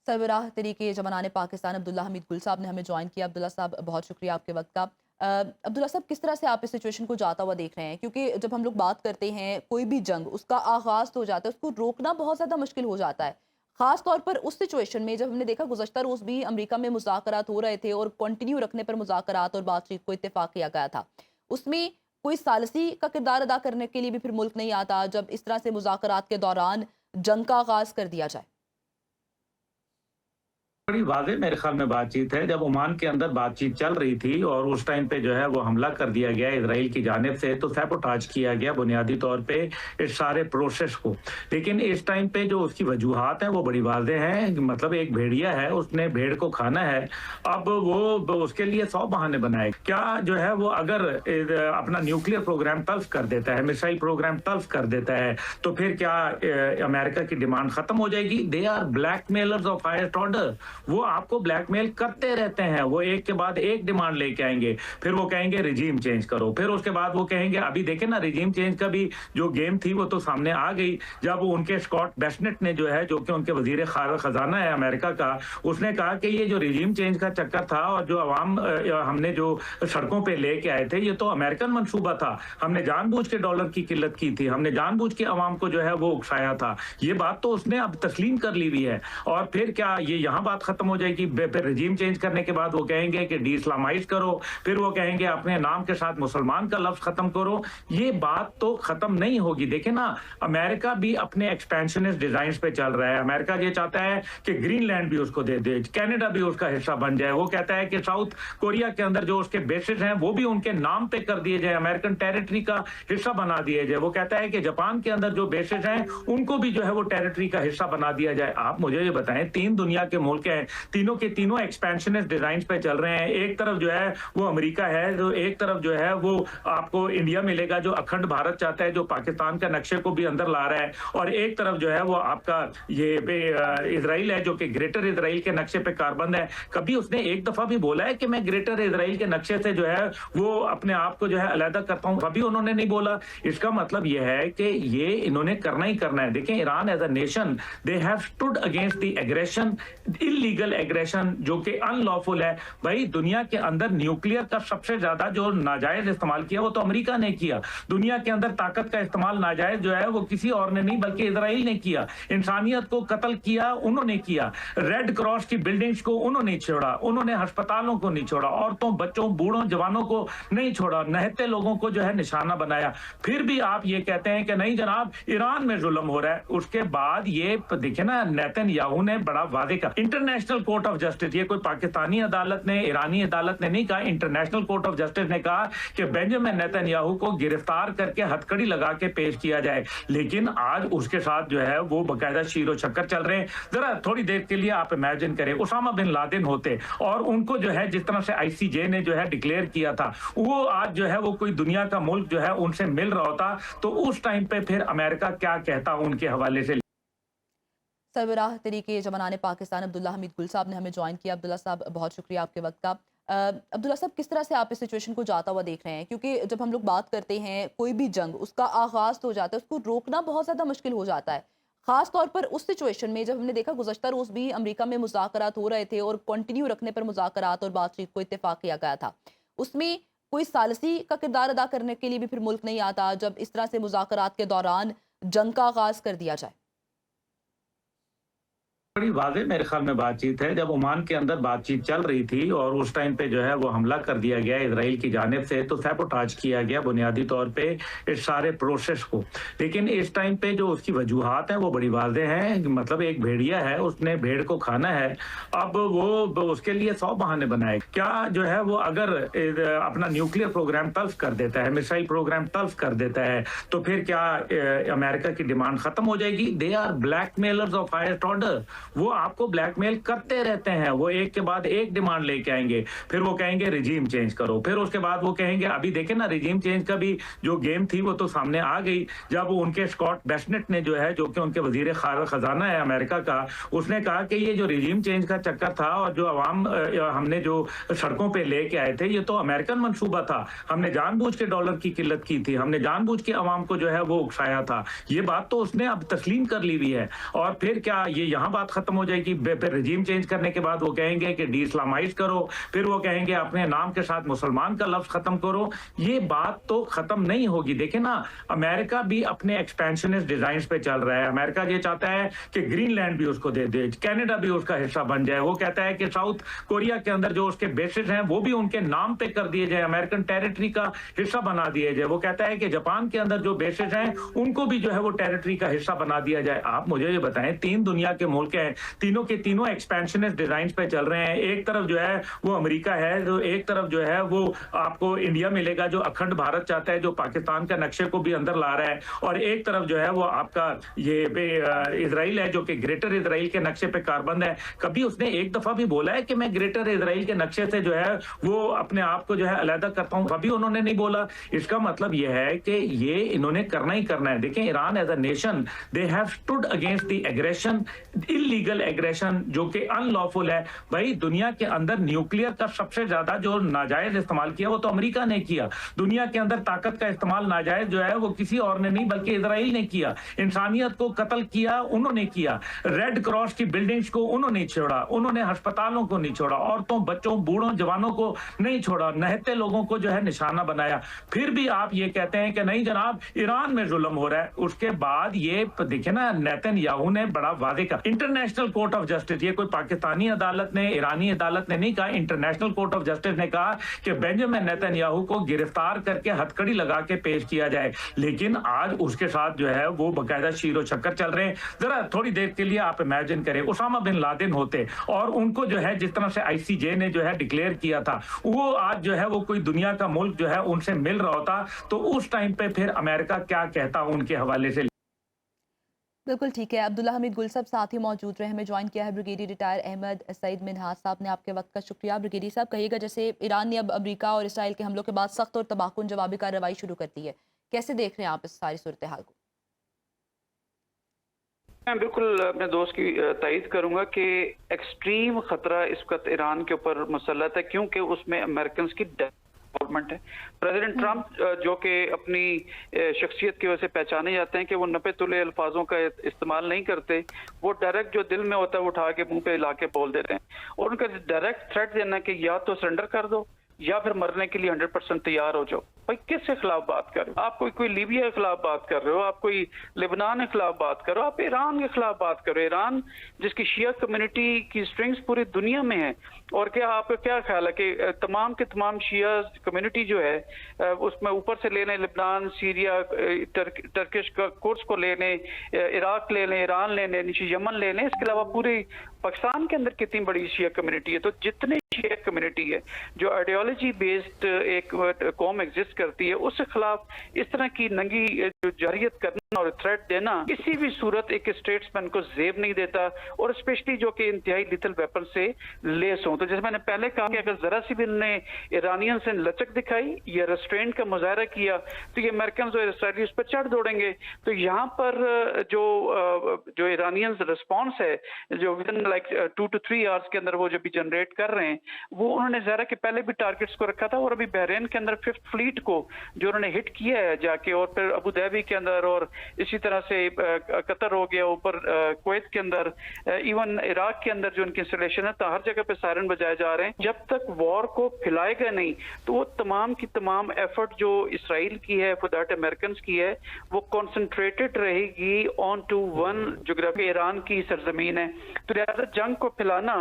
सरबराह तहरीक जमान पाकिस्तान अब्दुल्ला हमीद गुल साहब ने हमें ज्वाइन किया। अब्दुल्ला साहब, बहुत शुक्रिया आपके वक्त का। अब्दुल्ला साहब, किस तरह से आप इस सिचुएशन को जाता हुआ देख रहे हैं? क्योंकि जब हम लोग बात करते हैं कोई भी जंग, उसका आगाज़ तो हो जाता है, उसको रोकना बहुत ज़्यादा मुश्किल हो जाता है। ख़ास तौर पर उस सिचुएशन में जब हमने देखा गुज़श्ता रोज़ भी अमेरिका में मुज़ाकरात हो रहे थे और कंटिन्यू रखने पर मुज़ाकरात और बातचीत को इत्तेफ़ाक किया गया था। उसमें कोई सालिसी का किरदार अदा करने के लिए भी फिर मुल्क नहीं आता जब इस तरह से मुज़ाकरात के दौरान जंग का आगाज़ कर दिया जाए। बड़ी वाज़ेह मेरे ख़्याल में बातचीत है। जब ओमान के अंदर बातचीत चल रही थी और उस टाइम पे जो है वो हमला कर दिया गया इज़राइल की जानिब से, तो सैबोटाज किया गया बुनियादी तौर पे इस सारे प्रोसेस को। लेकिन इस टाइम पे जो उसकी वजूहात हैं वो बड़ी वाज़ेह हैं। मतलब एक भेड़िया है, उसने भेड़ को खाना है। अब वो उसके लिए 100 बहाने बनाए। क्या जो है वो अगर अपना न्यूक्लियर प्रोग्राम तल्फ़ कर देता है, मिसाइल प्रोग्राम तल्फ़ कर देता है, तो फिर क्या अमेरिका की डिमांड ख़त्म हो जाएगी? They are blackmailers of highest order. वो आपको ब्लैकमेल करते रहते हैं। वो एक के बाद एक डिमांड लेके आएंगे। फिर वो कहेंगे रिजीम चेंज करो। फिर उसके बाद वो कहेंगे, अभी देखे ना रिजीम चेंज का भी जो गेम थी वो तो सामने आ गई जब उनके स्कॉट बेशनेट ने जो है, जो कि उनके वजीर खजाना है अमेरिका का, उसने कहा कि ये जो रिजीम चेंज का चक्कर था और जो अवाम हमने जो सड़कों पे लेके आए थे, ये तो अमेरिकन मंसूबा था। हमने जानबूझ के डॉलर की किल्लत की थी, हमने जानबूझ के अवाम को जो है वो उकसाया था। ये बात तो उसने अब तस्लीम कर ली हुई है। और फिर क्या ये यहाँ बात खत्म हो जाएगी? फिर रिजीम चेंज करने के बाद वो कहेंगे कि डी इस्लामाइज करो। फिर वो कहेंगे अपने नाम के साथ मुसलमान का लफ्ज खत्म करो। ये बात तो खत्म नहीं होगी। देखे ना, अमेरिका भी अपने एक्सपेंशनिस्ट डिजाइन पे चल रहा है। अमेरिका ये चाहता है कि ग्रीनलैंड भी उसको दे दे, कनाडा भी उसका हिस्सा बन जाए। वो कहता है कि साउथ कोरिया के अंदर जो उसके बेसिस हैं वो भी उनके नाम पे कर दिए जाए, अमेरिकन टेरिटरी का हिस्सा बना दिए जाए। वो कहता है कि जापान के अंदर जो बेसिस हैं उनको भी जो है वो टेरिटरी का हिस्सा बना दिया जाए। आप मुझे ये बताएं, 3 दुनिया के मुल्क हैं, तीनों के तीनों एक्सपेंशनिस्ट डिजाइन पे चल रहे हैं। एक तरफ जो है वो अमेरिका है, जो एक तरफ जो है वो आपको इंडिया मिलेगा जो अखंड भारत चाहता है, जो पाकिस्तान का नक्शे को भी अंदर ला रहा है, और एक तरफ जो है वो आपका ये इजराइल है जो कि ग्रेटर इजराइल के नक्शे पे कारबंद है। कभी उसने एक दफा भी बोला है कि मैं ग्रेटर इजराइल के नक्शे से जो है वो अपने आप को जो है अलग करता हूं? कभी उन्होंने नहीं बोला। इसका मतलब यह है कि ये इन्होंने करना ही करना है। देखें, Iran as a nation, they have stood against the aggression, illegal aggression जो कि अनलॉफुल है। भाई, दुनिया के अंदर न्यूक्लियर का सबसे ज्यादा जो नाजायज इस्तेमाल किया वो तो अमेरिका ने किया। दुनिया के अंदर ताकत का इस्तेमाल नाजायज जो है वो किसी और ने नहीं बल्कि इजराइल ने किया। इंसानियत को कत्ल किया उन्होंने किया। रेड क्रॉस की बिल्डिंग्स को उन्होंने छोड़ा, उन्होंने अस्पतालों को नहीं छोड़ा, औरतों, बच्चों, बूढ़ों, जवानों को नहीं छोड़ा, नहते लोगों को जो है निशाना बनाया। फिर भी आप ये कहते हैं कि नहीं जनाब, ईरान में जुल्म हो रहा है। उसके बाद ये देखिए ना, नेतन्याहू ने बड़ा वादे का, इंटरनेशनल कोर्ट ऑफ जस्टिस, ये कोई पाकिस्तानी अदालत ने, ईरानी अदालत ने नहीं कहा, इंटरनेशनल कोर्ट ऑफ जस्टिस ने कहा कि बेंजामिन नेतन्याहू को गिरफ्तार करके हथकड़ी लगा के पेश किया जाए। लेकिन आज उसके साथ जो है वो बकायदा शीरो चक्कर चल रहे हैं। जरा थोड़ी देर के लिए आप इमेजिन करें, उसामा बिन लादेन होते और उनको जो है जिस तरह से आईसीजे ने जो है डिक्लेयर किया था, वो आज जो है वो कोई दुनिया का मुल्क जो है उनसे मिल रहा होता, तो उस टाइम पे फिर अमेरिका क्या कहता उनके हवाले से। सरबराह तहरीक जमान पाकिस्तान अब्दुल्ला हमीद गुल साहब ने हमें ज्वाइन किया। अब्दुल्ला साहब, बहुत शुक्रिया आपके वक्त का। अब्दुल्ला साहब, किस तरह से आप इस सिचुएशन को जाता हुआ देख रहे हैं? क्योंकि जब हम लोग बात करते हैं कोई भी जंग, उसका आगाज़ तो हो जाता है, उसको रोकना बहुत ज़्यादा मुश्किल हो जाता है। ख़ास तौर पर उस सिचुएशन में जब हमने देखा गुज़श्ता रोज़ भी अमेरिका में मुज़ाकरात हो रहे थे और कंटिन्यू रखने पर मुज़ाकरात और बातचीत को इत्तेफ़ाक किया गया था। उसमें कोई सालिसी का किरदार अदा करने के लिए भी फिर मुल्क नहीं आता जब इस तरह से मुज़ाकरात के दौरान जंग का आगाज़ कर दिया जाए। बड़ी वाज़ेह मेरे ख्याल में बातचीत है। जब ओमान के अंदर बातचीत चल रही थी और उस टाइम पे जो है वो हमला कर दिया गया इजराइल की जानिब से, तो सैबोटाज किया गया बुनियादी तौर पे इस सारे प्रोसेस को। लेकिन इस टाइम पे जो उसकी वजूहात हैं वो बड़ी वाज़ेह हैं। मतलब एक भेड़िया है, उसने भेड़ को खाना है। अब वो उसके लिए 100 बहाने बनाए। क्या जो है वो अगर अपना न्यूक्लियर प्रोग्राम तल्फ़ कर देता है, मिसाइल प्रोग्राम तल्फ़ कर देता है, तो फिर क्या अमेरिका की डिमांड खत्म हो जाएगी? They are blackmailers of highest order. वो आपको ब्लैकमेल करते रहते हैं। वो एक के बाद एक डिमांड लेके आएंगे। फिर वो कहेंगे रिजीम चेंज करो। फिर उसके बाद वो कहेंगे, अभी देखे ना, रिजीम चेंज का भी जो गेम थी वो तो सामने आ गई जब उनके स्कॉट बेशनेट ने जो है, जो कि उनके वजीर खजाना है अमेरिका का, उसने कहा कि ये जो रिजीम चेंज का चक्कर था और जो अवाम हमने जो सड़कों पे लेके आए थे, ये तो अमेरिकन मंसूबा था। हमने जानबूझ के डॉलर की किल्लत की थी, हमने जानबूझ के अवाम को जो है वो उकसाया था। ये बात तो उसने अब तस्लीम कर ली हुई है। और फिर क्या ये यहाँ बात खत्म खत्म हो जाएगी, फिर रिजीम चेंज करने के बाद वो कहेंगे कि डी इस्लामाइज करो, फिर वो कहेंगे अपने नाम के साथ मुसलमान का लफ्ज खत्म करो। ये बात तो खत्म नहीं होगी। देखिए ना, अमेरिका भी अपने एक्सपेंशनिस्ट डिजाइन पे चल रहा है। अमेरिका ये चाहता है कि ग्रीनलैंड भी उसको दे दे, कनाडा भी उसका हिस्सा बन जाए। वो कहता है कि साउथ कोरिया के अंदर जो उसके बेसिस हैं वो भी उनके नाम पे कर दिए जाए, अमेरिकन टेरिटरी का हिस्सा बना दिए जाए। वो कहता है कि जापान के अंदर जो बेसिस हैं उनको भी जो है वो टेरिटरी का हिस्सा बना दिया जाए। आप मुझे ये बताएं, 3 दुनिया के मुल्क हैं, तीनों के तीनों एक्सपेंशनिस्ट डिजाइन पे चल रहे हैं। एक तरफ जो है वो अमेरिका है, जो एक तरफ जो है वो आपको इंडिया मिलेगा जो अखंड भारत चाहता है, जो पाकिस्तान का नक्शे को भी अंदर ला रहा है, और एक तरफ जो है वो आपका ये इजराइल है जो कि ग्रेटर इजराइल के नक्शे पे कारबंद है। कभी उसने एक दफा भी बोला है कि मैं ग्रेटर इजराइल के नक्शे से जो है वो अपने आप को जो है अलग करता हूं? कभी उन्होंने नहीं बोला। इसका मतलब यह है कि ये इन्होंने करना ही करना है। देखें, Iran as a nation they have stood against the aggression, illegal aggression जो कि अनलॉफुल है। भाई, दुनिया के अंदर न्यूक्लियर का सबसे ज्यादा जो नाजायज इस्तेमाल किया वो तो अमेरिका ने किया। दुनिया के अंदर ताकत का इस्तेमाल नाजायज जो है वो किसी और ने नहीं बल्कि इजराइल ने किया। इंसानियत को कत्ल किया उन्होंने किया, रेड क्रॉस की बिल्डिंग्स को उन्होंने छोड़ा, उन्होंने अस्पतालों को नहीं छोड़ा, औरतों बच्चों बूढ़ों जवानों को नहीं छोड़ा, नहते लोगों को जो है निशाना बनाया। फिर भी आप ये कहते हैं कि नहीं जनाब ईरान में जुल्म हो रहा है। उसके बाद ये देखिए ना, नेतन्याहू ने बड़ा वादे का, इंटरनेशनल कोर्ट ऑफ जस्टिस, ये कोई पाकिस्तानी अदालत ने, ईरानी अदालत ने नहीं कहा, इंटरनेशनल कोर्ट ऑफ जस्टिस ने कहा कि बेंजामिन नेतन्याहू को गिरफ्तार करके हथकड़ी लगा के पेश किया जाए। लेकिन आज उसके साथ जो है वो बकायदा शीरो चक्कर चल रहे हैं। जरा थोड़ी देर के लिए आप इमेजिन करें, उसामा बिन लादेन होते और उनको जो है जिस तरह से आईसीजे ने जो है डिक्लेयर किया था, वो आज जो है वो कोई दुनिया का मुल्क जो है उनसे मिल रहा होता, तो उस टाइम पे फिर अमेरिका क्या कहता उनके हवाले से। बिल्कुल ठीक है। अब्दुल्ला हमीद गुल साहब साथ ही मौजूद रहे, हमें ज्वाइन किया है ब्रिगेडियर रिटायर अहमद सईद मिन्हाज साहब ने। आपके वक्त का शुक्रिया। ब्रिगेडियर साहब, कहिएगा, जैसे ईरान ने अब अमेरिका और इसराइल के हमलों के बाद सख्त और तबाहकुन जवाबी कार्रवाई शुरू कर दी है, कैसे देख रहे हैं आप इस सारी सूरत हाल को? मैं बिल्कुल अपने दोस्त की तायीद करूंगा कि एक्सट्रीम खतरा इस वक्त ईरान के ऊपर मुसल्लत है, क्योंकि उसमें अमेरिकन की गवर्नमेंट है। प्रेसिडेंट ट्रंप जो कि अपनी शख्सियत की वजह से पहचाने जाते हैं कि वो नपे तुले अल्फाजों का इस्तेमाल नहीं करते, वो डायरेक्ट जो दिल में होता है वो उठा के मुंह पे ला के बोल देते हैं। और उनका डायरेक्ट थ्रेट देना कि या तो सरेंडर कर दो या फिर मरने के लिए 100% तैयार हो जाओ। भाई, किसके खिलाफ बात कर रहे हो आप? कोई लीबिया के खिलाफ बात कर रहे हो, आप कोई लेबनान के खिलाफ बात कर रहे हो, आप ईरान के खिलाफ बात कर रहे हो। ईरान जिसकी शिया कम्युनिटी की स्ट्रिंग्स पूरी दुनिया में है, और क्या आपका क्या ख्याल है कि तमाम के तमाम शिया कम्युनिटी जो है उसमें ऊपर से ले लें लेबनान, सीरिया, टर्किश कुर्स को ले लें, इराक ले लें, ईरान ले लें, नीचे यमन ले लें, इसके अलावा पूरी पाकिस्तान के अंदर कितनी बड़ी शिया कम्युनिटी है। तो जितने शिया कम्युनिटी है जो आइडियोलॉजी बेस्ड एक कौम एग्जिस्ट करती है, उसके खिलाफ इस तरह की नंगी जो जारियत करना और थ्रेट देना किसी भी सूरत एक स्टेट्समैन को जेब नहीं देता, और स्पेशली जो कि इंतहाई लिथल वेपन से लेस हो। तो जैसे मैंने पहले कहा कि अगर जरा सी भी उन्होंने ईरानियन से लचक दिखाई या रेस्ट्रेंट का मुजाहरा किया तो ये अमेरिकन और इसराइली उस पर चढ़ दौड़ेंगे। तो यहाँ पर जो ईरानियन रिस्पॉन्स है, जो with in like 2 to 3 hours के अंदर वो जो भी जनरेट कर रहे हैं, वो उन्होंने जरा के पहले भी टारगेट्स को रखा था, और अभी बहरीन के अंदर 5th फ्लीट को जो उन्होंने हिट किया है जाके, और फिर अबू धाबी के अंदर, और इसी तरह से कतर हो गया ऊपर, कुवैत के अंदर, इवन इराक के अंदर जो उनकी इंस्टॉलेशन है, तो हर जगह पे सायरन बजाए जा रहे हैं। जब तक वॉर को फैलाएगा नहीं तो वो तमाम की तमाम एफर्ट जो इसराइल की है, फॉर दैट अमेरिकन की है, वो कॉन्सेंट्रेटेड रहेगी on to one geography, Iran की सरजमीन है। तो लिहाजा जंग को फैलाना